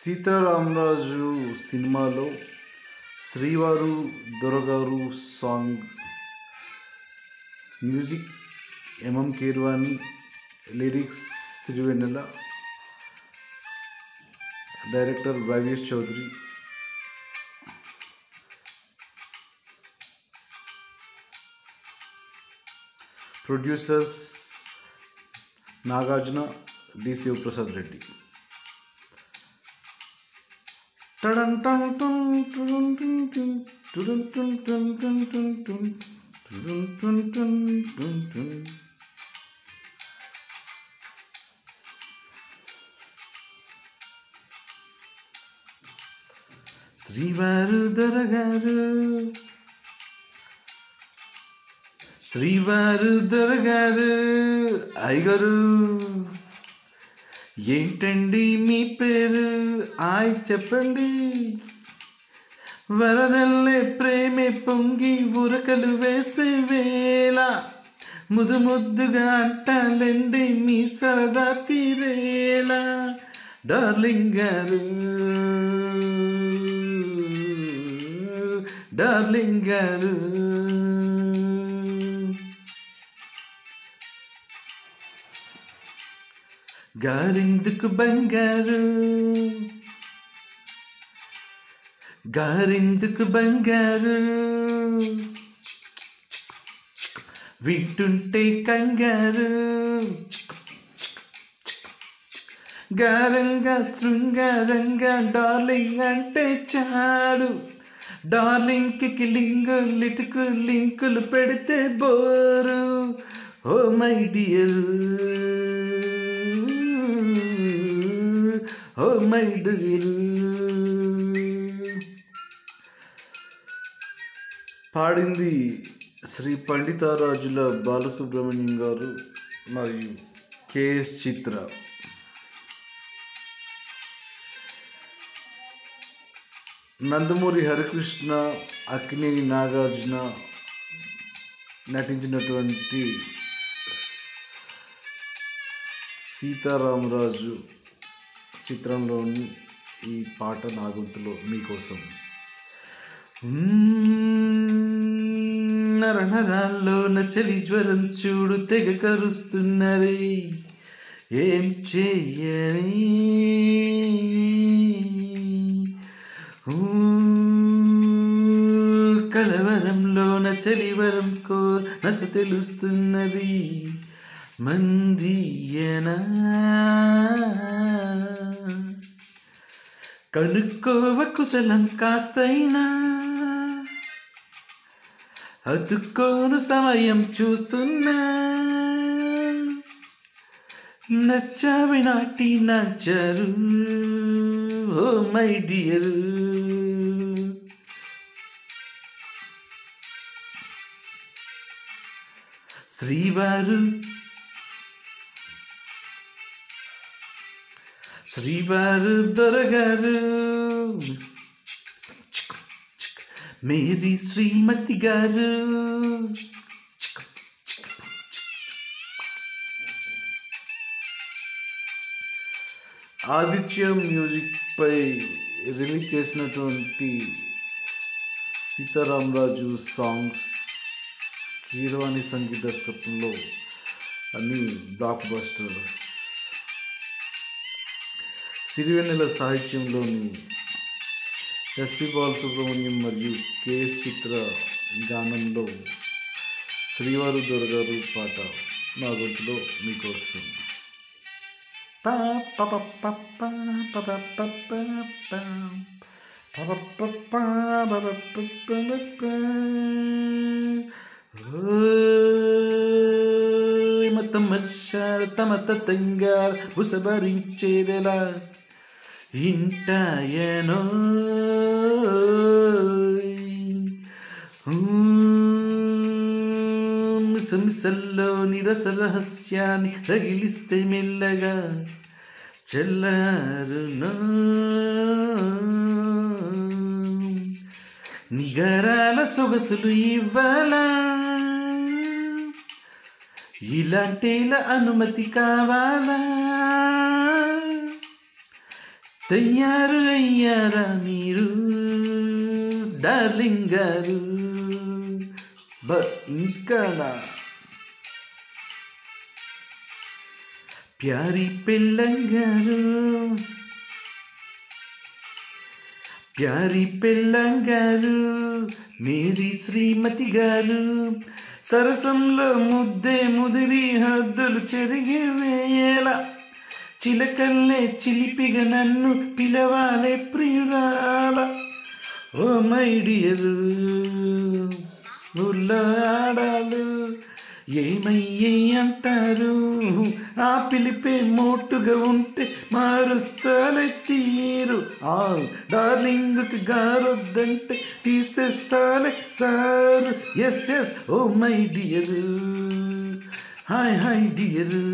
సీతారామరాజు సినిమాలో Srivaru Doragaru song music MM Keeravani, lyrics Sirivennela, director Bhagyesh Chowdary. Producers Nagarjuna, D Sivaprasad Reddy. Srivaru Doragaru, శ్రీవారు దొరగారు, అయ్యగారు ఏంటండి మీ పేరు? చెప్పండి. వరదల్లే ప్రేమే పొంగి ఉరకలు వేసే వేళ ముద్దు ముద్దుగా అంటాలండి మీ సరదా తీరేలా. డార్లింగ్ గారు, డార్లింగ్ గారు, గారెందుకు బంగారు, గారెందుకు బంగారు, వింటుంటే కంగారు. గారంగా శృంగారంగా డార్లింగ్ అంటే చాలు. డార్లింగ్కి లిటుకు లింకులు పెడితే bore. Oh my dear, oh my dear. పాడింది శ్రీ పండితారాజుల బాలసుబ్రహ్మణ్యం గారు మరియు కెఎస్ చిత్ర. నందమూరి హరికృష్ణ, అక్కినేని నాగార్జున నటించినటువంటి సీతారామరాజు చిత్రంలోని ఈ పాట నా గొంతులో మీకోసం. నరనరాల్లో నచలి జ్వరం చూడు తెగ కరుస్తున్నది, ఏం చెయ్యని కలవరంలో నచలివరం కో నస తెలుస్తున్నది, మందియనా కనుక్కోవ కుశలం కాస్తైనా, అతుక్కోను సమయం చూస్తున్నా, నచ్చావి నాటి నచ్చరు. ఓ మై డియర్, శ్రీవారు, శ్రీవారు దొరగారు, మేరీ శ్రీమతి గారు. ఆదిత్య మ్యూజిక్ పై రిలీజ్ చేసినటువంటి సీతారామరాజు సాంగ్స్ కీరవాణి సంగీత దర్శకత్వంలో అన్ని బ్లాక్ బస్టర్స్. సిరివెన్నెల సాహిత్యంలోని ఎస్పి బాలసుబ్రహ్మణ్యం మరియు కెఎస్ చిత్ర గానంలో శ్రీవారు దొరగారు పాట నా గొంతులో మీకోసం. తమత తంగార్ ముసబరించేదెలా ఇంటాయనో మిసమిసల్లో నిరస రహస్యాన్ని రగిలిస్తే మెల్లగా చల్లారునో. నిగరాల సొగసులు ఇవ్వాలా, ఇలాంటిలా అనుమతి కావాలా, తయారు అయ్యారా మీరు డార్లింగ్ గారు? ఇంకానా? ప్యారి పెళ్ళంగారు, ప్యారి పెళ్ళంగారు, మేరీ శ్రీమతి గారు, సరసంలో ముద్దే ముదిరి హద్దులు చెరిగి వేయేల, చిలకల్లే చిలిపిగా నన్ను పిలవాలే ప్రియురాల. ఓ మై డియరు ఊళ్ళో ఆడాలు ఏమయ్యే అంటారు, ఆ పిలిపే మోటుగా ఉంటే మారుస్తాలే తీరు. డార్లింగ్కి గారొద్దంటే తీసేస్తాలే sir. Yes yes oh my dear, hi hi dear,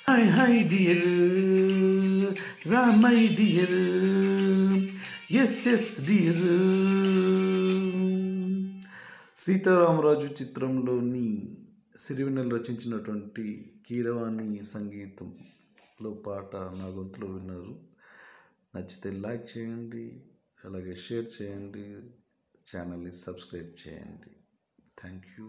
hi hi dear, రా my dear, yes yes dear. Seetharamaraju చిత్రంలోని సిరివెన్నెల రచించినటువంటి కీరవాణి సంగీతంలో పాట నా గొంతులో విన్నారు. నచ్చితే లైక్ చేయండి, అలాగే షేర్ చేయండి, ఛానల్ని సబ్స్క్రైబ్ చేయండి. Thank you.